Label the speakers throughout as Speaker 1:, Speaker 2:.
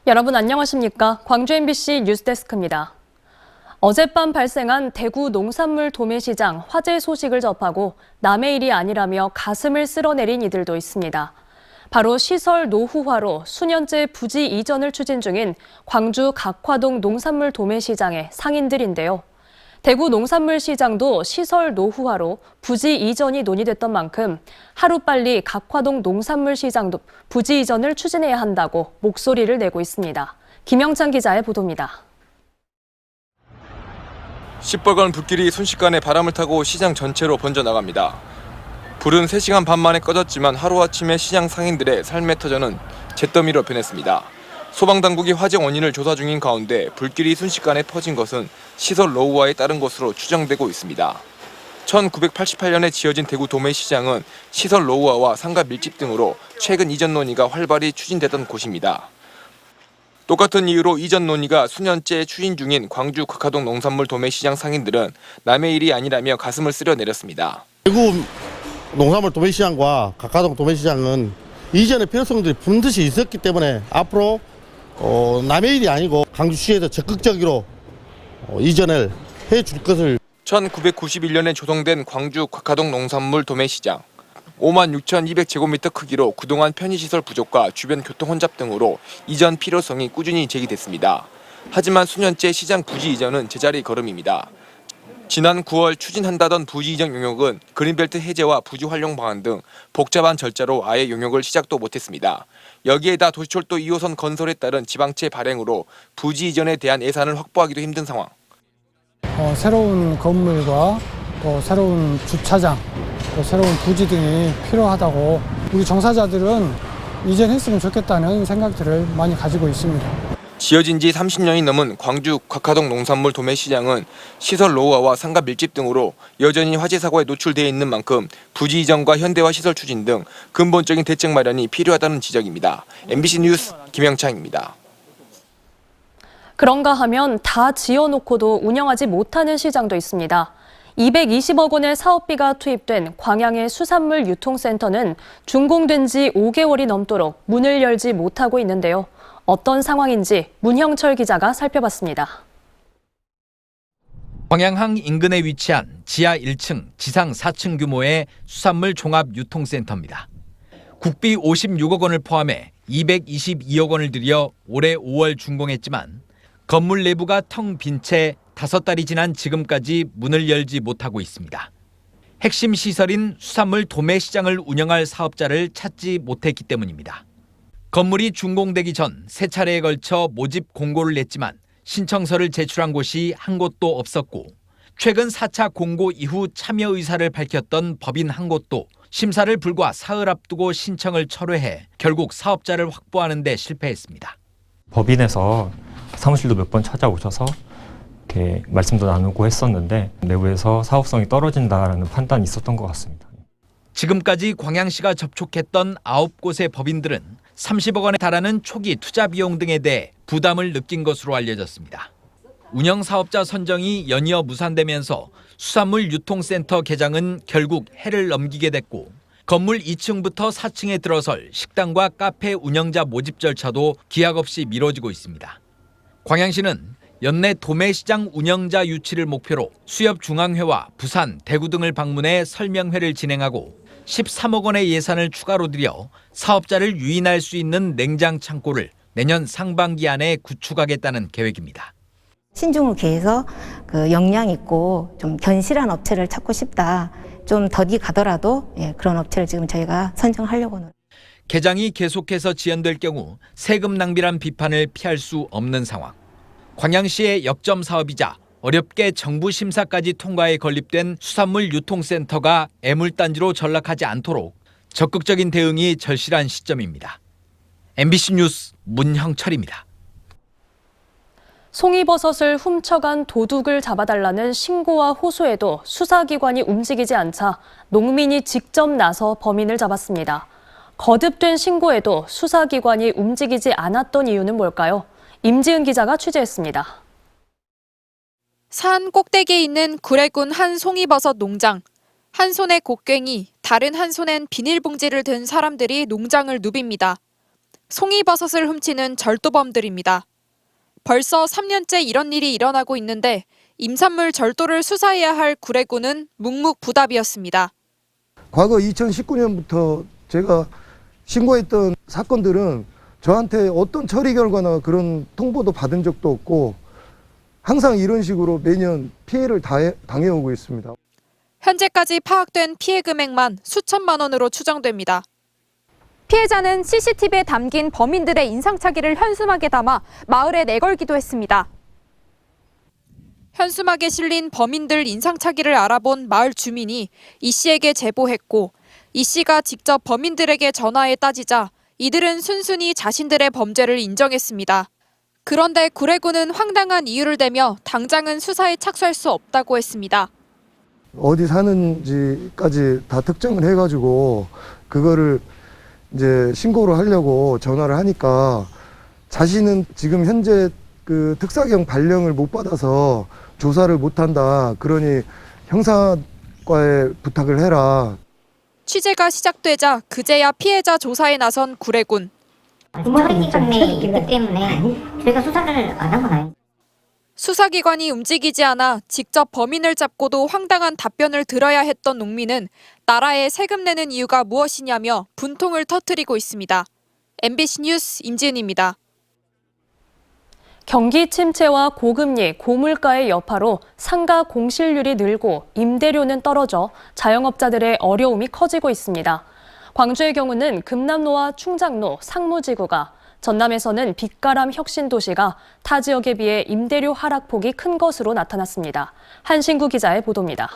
Speaker 1: 여러분 안녕하십니까? 광주 MBC 뉴스데스크입니다. 어젯밤 발생한 대구 농산물 도매시장 화재 소식을 접하고 남의 일이 아니라며 가슴을 쓸어내린 이들도 있습니다. 바로 시설 노후화로 수년째 부지 이전을 추진 중인 광주 각화동 농산물 도매시장의 상인들인데요. 대구 농산물시장도 시설 노후화로 부지 이전이 논의됐던 만큼 하루빨리 각화동 농산물시장도 부지 이전을 추진해야 한다고 목소리를 내고 있습니다. 김영찬 기자의 보도입니다.
Speaker 2: 시뻘건 불길이 순식간에 바람을 타고 시장 전체로 번져나갑니다. 불은 3시간 반 만에 꺼졌지만 하루아침에 시장 상인들의 삶의 터전은 잿더미로 변했습니다. 소방당국이 화재 원인을 조사 중인 가운데 불길이 순식간에 퍼진 것은 시설 노후화에 따른 것으로 추정되고 있습니다. 1988년에 지어진 대구 도매시장은 시설 노후화와 상가 밀집 등으로 최근 이전 논의가 활발히 추진되던 곳입니다. 똑같은 이유로 이전 논의가 수년째 추진 중인 광주 각화동 농산물 도매시장 상인들은 남의 일이 아니라며 가슴을 쓸어내렸습니다.
Speaker 3: 대구 농산물 도매시장과 각화동 도매시장은 이전의 필요성들이 분듯이 있었기 때문에 앞으로 남의 일이 아니고 광주시에서 적극적으로 이전을 해줄 것을.
Speaker 2: 1991년에 조성된 광주 각화동 농산물 도매시장. 56,200제곱미터 크기로 그동안 편의시설 부족과 주변 교통 혼잡 등으로 이전 필요성이 꾸준히 제기됐습니다. 하지만 수년째 시장 부지 이전은 제자리 걸음입니다. 지난 9월 추진한다던 부지 이전 용역은 그린벨트 해제와 부지 활용 방안 등 복잡한 절차로 아예 용역을 시작도 못했습니다. 여기에다 도시철도 2호선 건설에 따른 지방채 발행으로 부지 이전에 대한 예산을 확보하기도 힘든 상황.
Speaker 4: 새로운 건물과 또 새로운 주차장, 또 새로운 부지 등이 필요하다고 우리 종사자들은 이전했으면 좋겠다는 생각들을 많이 가지고 있습니다.
Speaker 2: 지어진 지 30년이 넘은 광주 각화동 농산물 도매시장은 시설 노후화와 상가 밀집 등으로 여전히 화재 사고에 노출되어 있는 만큼 부지 이전과 현대화 시설 추진 등 근본적인 대책 마련이 필요하다는 지적입니다. MBC 뉴스 김영창입니다.
Speaker 1: 그런가 하면 다 지어놓고도 운영하지 못하는 시장도 있습니다. 220억 원의 사업비가 투입된 광양의 수산물 유통센터는 준공된 지 5개월이 넘도록 문을 열지 못하고 있는데요. 어떤 상황인지 문형철 기자가 살펴봤습니다.
Speaker 5: 광양항 인근에 위치한 지하 1층, 지상 4층 규모의 수산물 종합 유통센터입니다. 국비 56억 원을 포함해 222억 원을 들여 올해 5월 준공했지만 건물 내부가 텅 빈 채 5달이 지난 지금까지 문을 열지 못하고 있습니다. 핵심 시설인 수산물 도매시장을 운영할 사업자를 찾지 못했기 때문입니다. 건물이 준공되기 전 3차례에 걸쳐 모집 공고를 냈지만 신청서를 제출한 곳이 한 곳도 없었고 최근 4차 공고 이후 참여 의사를 밝혔던 법인 한 곳도 심사를 불과 사흘 앞두고 신청을 철회해 결국 사업자를 확보하는 데 실패했습니다.
Speaker 6: 법인에서 사무실도 몇 번 찾아오셔서 이렇게 말씀도 나누고 했었는데 내부에서 사업성이 떨어진다라는 판단이 있었던 것 같습니다.
Speaker 5: 지금까지 광양시가 접촉했던 9곳의 법인들은 30억 원에 달하는 초기 투자 비용 등에 대해 부담을 느낀 것으로 알려졌습니다. 운영 사업자 선정이 연이어 무산되면서 수산물 유통센터 개장은 결국 해를 넘기게 됐고 건물 2층부터 4층에 들어설 식당과 카페 운영자 모집 절차도 기약 없이 미뤄지고 있습니다. 광양시는 연내 도매시장 운영자 유치를 목표로 수협중앙회와 부산, 대구 등을 방문해 설명회를 진행하고 13억 원의 예산을 추가로 들여 사업자를 유인할 수 있는 냉장 창고를 내년 상반기 안에 구축하겠다는 계획입니다.
Speaker 7: 신중을 기해서 역량 있고 좀 견실한 업체를 찾고 싶다. 좀 더디 가더라도 그런 업체를 지금 저희가 선정하려고는.
Speaker 5: 개장이 계속해서 지연될 경우 세금 낭비란 비판을 피할 수 없는 상황. 광양시의 역점 사업이자 어렵게 정부 심사까지 통과에 건립된 수산물 유통센터가 애물단지로 전락하지 않도록 적극적인 대응이 절실한 시점입니다. MBC 뉴스 문형철입니다.
Speaker 1: 송이버섯을 훔쳐간 도둑을 잡아달라는 신고와 호소에도 수사기관이 움직이지 않자 농민이 직접 나서 범인을 잡았습니다. 거듭된 신고에도 수사기관이 움직이지 않았던 이유는 뭘까요? 임지은 기자가 취재했습니다.
Speaker 8: 산 꼭대기에 있는 구례군 한 송이버섯 농장. 한 손에 곡괭이, 다른 한 손엔 비닐봉지를 든 사람들이 농장을 누빕니다. 송이버섯을 훔치는 절도범들입니다. 벌써 3년째 이런 일이 일어나고 있는데 임산물 절도를 수사해야 할 구례군은 묵묵부답이었습니다.
Speaker 9: 과거 2019년부터 제가 신고했던 사건들은 저한테 어떤 처리 결과나 그런 통보도 받은 적도 없고 항상 이런 식으로 매년 피해를 당해오고 있습니다.
Speaker 8: 현재까지 파악된 피해 금액만 수천만 원으로 추정됩니다.
Speaker 10: 피해자는 CCTV에 담긴 범인들의 인상착의를 현수막에 담아 마을에 내걸기도 했습니다.
Speaker 8: 현수막에 실린 범인들 인상착의를 알아본 마을 주민이 이 씨에게 제보했고 이 씨가 직접 범인들에게 전화해 따지자 이들은 순순히 자신들의 범죄를 인정했습니다. 그런데 구례군은 황당한 이유를 대며 당장은 수사에 착수할 수 없다고 했습니다.
Speaker 9: 어디 사는지까지 다 특정을 해가지고 그거를 이제 신고를 하려고 전화를 하니까 자신은 지금 현재 그 특사경 발령을 못 받아서 조사를 못 한다. 그러니 형사과에 부탁을 해라.
Speaker 8: 취재가 시작되자 그제야 피해자 조사에 나선 구례군.
Speaker 11: 부모님 때문에 있기 때문에 저희가 수사를 안 한 건 아니에요.
Speaker 8: 수사기관이 움직이지 않아 직접 범인을 잡고도 황당한 답변을 들어야 했던 농민은 나라에 세금 내는 이유가 무엇이냐며 분통을 터뜨리고 있습니다. MBC 뉴스 임지은입니다.
Speaker 1: 경기 침체와 고금리, 고물가의 여파로 상가 공실률이 늘고 임대료는 떨어져 자영업자들의 어려움이 커지고 있습니다. 광주의 경우는 금남로와 충장로, 상무지구가, 전남에서는 빛가람 혁신도시가 타 지역에 비해 임대료 하락폭이 큰 것으로 나타났습니다. 한신구 기자의 보도입니다.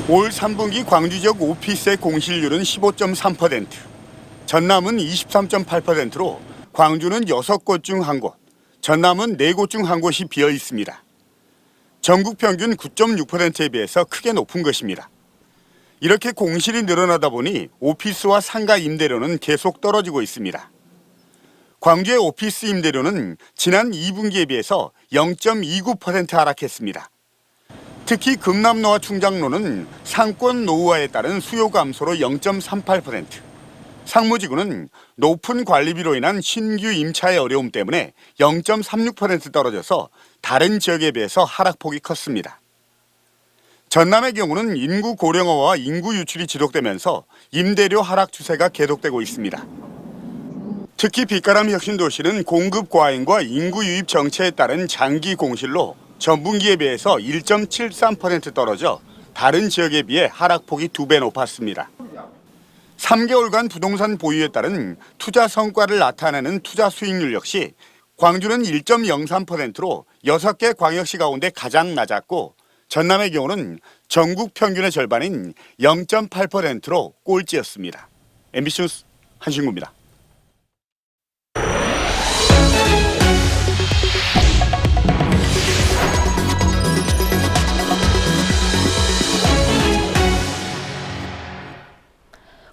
Speaker 12: 올 3분기 광주 지역 오피스의 공실률은 15.3%, 전남은 23.8%로 광주는 6곳 중 1곳, 전남은 4곳 중 1곳이 비어 있습니다. 전국 평균 9.6%에 비해서 크게 높은 것입니다. 이렇게 공실이 늘어나다 보니 오피스와 상가 임대료는 계속 떨어지고 있습니다. 광주의 오피스 임대료는 지난 2분기에 비해서 0.29% 하락했습니다. 특히 금남로와 충장로는 상권 노후화에 따른 수요 감소로 0.38%, 상무지구는 높은 관리비로 인한 신규 임차의 어려움 때문에 0.36% 떨어져서 다른 지역에 비해서 하락폭이 컸습니다. 전남의 경우는 인구 고령화와 인구 유출이 지속되면서 임대료 하락 추세가 계속되고 있습니다. 특히 빛가람 혁신도시는 공급 과잉과 인구 유입 정체에 따른 장기 공실로 전분기에 비해서 1.73% 떨어져 다른 지역에 비해 하락폭이 2배 높았습니다. 3개월간 부동산 보유에 따른 투자 성과를 나타내는 투자 수익률 역시 광주는 1.03%로 6개 광역시 가운데 가장 낮았고 전남의 경우는 전국 평균의 절반인 0.8%로 꼴찌였습니다. MBC 뉴스 한신구입니다.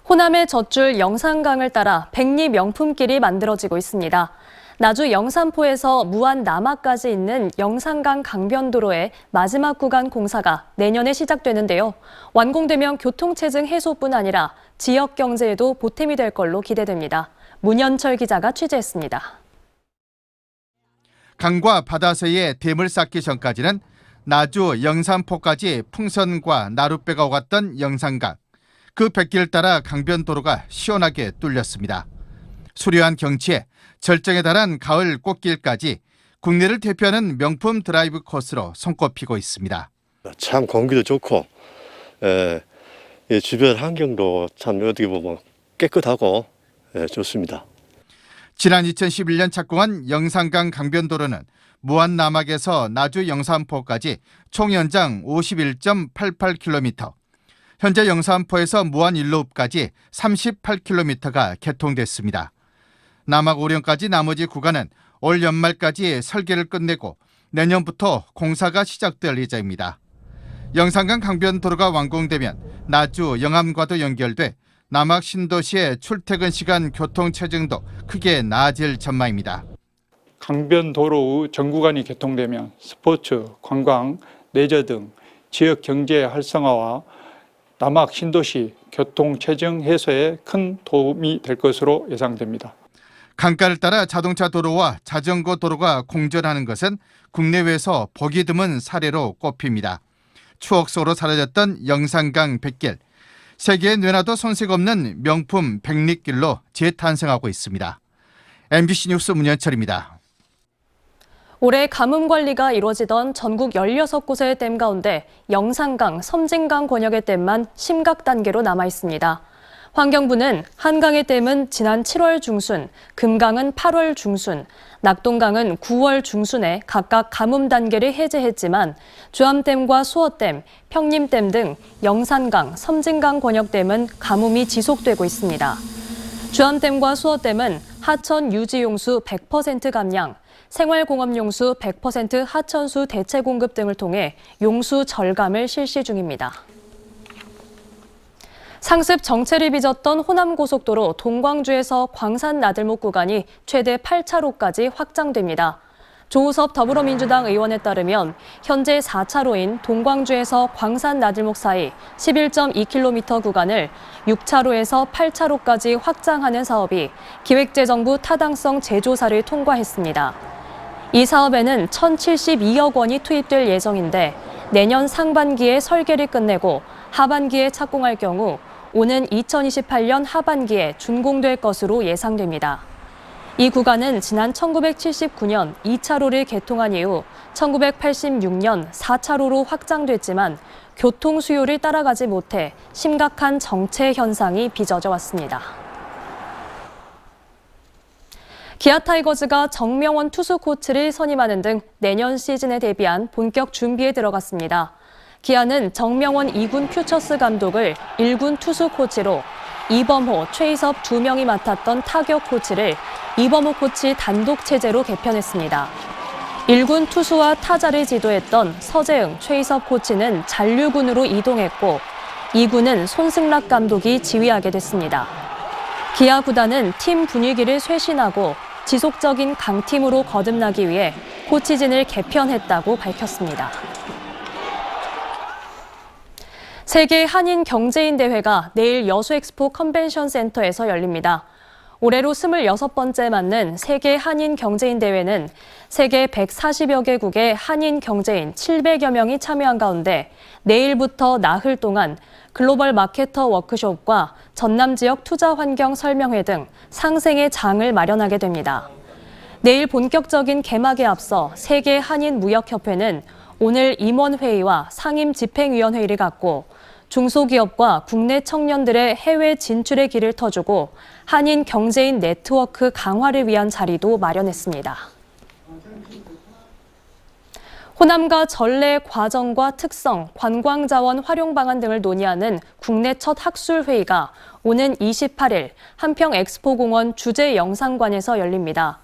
Speaker 1: 호남의 젖줄 영산강을 따라 백리 명품길이 만들어지고 있습니다. 나주 영산포에서 무안 남하까지 있는 영산강 강변도로의 마지막 구간 공사가 내년에 시작되는데요. 완공되면 교통체증 해소뿐 아니라 지역 경제에도 보탬이 될 걸로 기대됩니다. 문현철 기자가 취재했습니다.
Speaker 13: 강과 바다 사이에 댐을 쌓기 전까지는 나주 영산포까지 풍선과 나룻배가 오갔던 영산강. 그 뱃길을 따라 강변도로가 시원하게 뚫렸습니다. 수려한 경치에 절정에 달한 가을 꽃길까지 국내를 대표하는 명품 드라이브 코스로 손꼽히고 있습니다.
Speaker 14: 참 공기도 좋고 주변 환경도 참 어떻게 보면 깨끗하고 좋습니다.
Speaker 13: 지난 2011년 착공한 영산강 강변도로는 무안 남학에서 나주 영산포까지 총 연장 51.88km, 현재 영산포에서 무안 일로읍까지 38km가 개통됐습니다. 남학 오령까지 나머지 구간은 올 연말까지 설계를 끝내고 내년부터 공사가 시작될 예정입니다. 영산강 강변도로가 완공되면 나주 영암과도 연결돼 남학 신도시의 출퇴근 시간 교통 체증도 크게 나아질 전망입니다.
Speaker 15: 강변도로의 전 구간이 개통되면 스포츠, 관광, 레저 등 지역 경제 활성화와 남학 신도시 교통 체증 해소에 큰 도움이 될 것으로 예상됩니다.
Speaker 13: 강가를 따라 자동차 도로와 자전거 도로가 공존하는 것은 국내외에서 보기 드문 사례로 꼽힙니다. 추억 속으로 사라졌던 영산강 백길, 세계에 내놔도 손색 없는 명품 백리길로 재탄생하고 있습니다. MBC 뉴스 문현철입니다.
Speaker 1: 올해 가뭄 관리가 이루어지던 전국 16곳의 댐 가운데 영산강, 섬진강 권역의 댐만 심각 단계로 남아 있습니다. 환경부는 한강의 댐은 지난 7월 중순, 금강은 8월 중순, 낙동강은 9월 중순에 각각 가뭄 단계를 해제했지만 주암댐과 수어댐, 평림댐 등 영산강, 섬진강 권역댐은 가뭄이 지속되고 있습니다. 주암댐과 수어댐은 하천 유지용수 100% 감량, 생활공업용수 100% 하천수 대체 공급 등을 통해 용수 절감을 실시 중입니다. 상습 정체를 빚었던 호남고속도로 동광주에서 광산 나들목 구간이 최대 8차로까지 확장됩니다. 조우섭 더불어민주당 의원에 따르면 현재 4차로인 동광주에서 광산 나들목 사이 11.2km 구간을 6차로에서 8차로까지 확장하는 사업이 기획재정부 타당성 재조사를 통과했습니다. 이 사업에는 1,072억 원이 투입될 예정인데 내년 상반기에 설계를 끝내고 하반기에 착공할 경우 오는 2028년 하반기에 준공될 것으로 예상됩니다. 이 구간은 지난 1979년 2차로를 개통한 이후 1986년 4차로로 확장됐지만 교통 수요를 따라가지 못해 심각한 정체 현상이 빚어져 왔습니다. 기아 타이거즈가 정명원 투수 코치를 선임하는 등 내년 시즌에 대비한 본격 준비에 들어갔습니다. 기아는 정명원 2군 퓨처스 감독을 1군 투수 코치로 이범호, 최희섭 2명이 맡았던 타격 코치를 이범호 코치 단독 체제로 개편했습니다. 1군 투수와 타자를 지도했던 서재흥, 최희섭 코치는 잔류군으로 이동했고 2군은 손승락 감독이 지휘하게 됐습니다. 기아 구단은 팀 분위기를 쇄신하고 지속적인 강팀으로 거듭나기 위해 코치진을 개편했다고 밝혔습니다. 세계 한인 경제인 대회가 내일 여수엑스포 컨벤션 센터에서 열립니다. 올해로 26번째 맞는 세계 한인 경제인 대회는 세계 140여 개국의 한인 경제인 700여 명이 참여한 가운데 내일부터 나흘 동안 글로벌 마케터 워크숍과 전남 지역 투자 환경 설명회 등 상생의 장을 마련하게 됩니다. 내일 본격적인 개막에 앞서 세계 한인 무역협회는 오늘 임원회의와 상임 집행위원회의를 갖고 중소기업과 국내 청년들의 해외 진출의 길을 터주고 한인 경제인 네트워크 강화를 위한 자리도 마련했습니다. 호남과 전래 과정과 특성, 관광자원 활용 방안 등을 논의하는 국내 첫 학술회의가 오는 28일 한평엑스포공원 주제영상관에서 열립니다.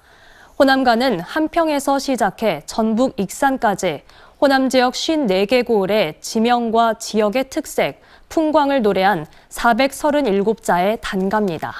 Speaker 1: 호남가는 한평에서 시작해 전북 익산까지 호남 지역 54개 고을의 지명과 지역의 특색, 풍광을 노래한 437자의 단가입니다.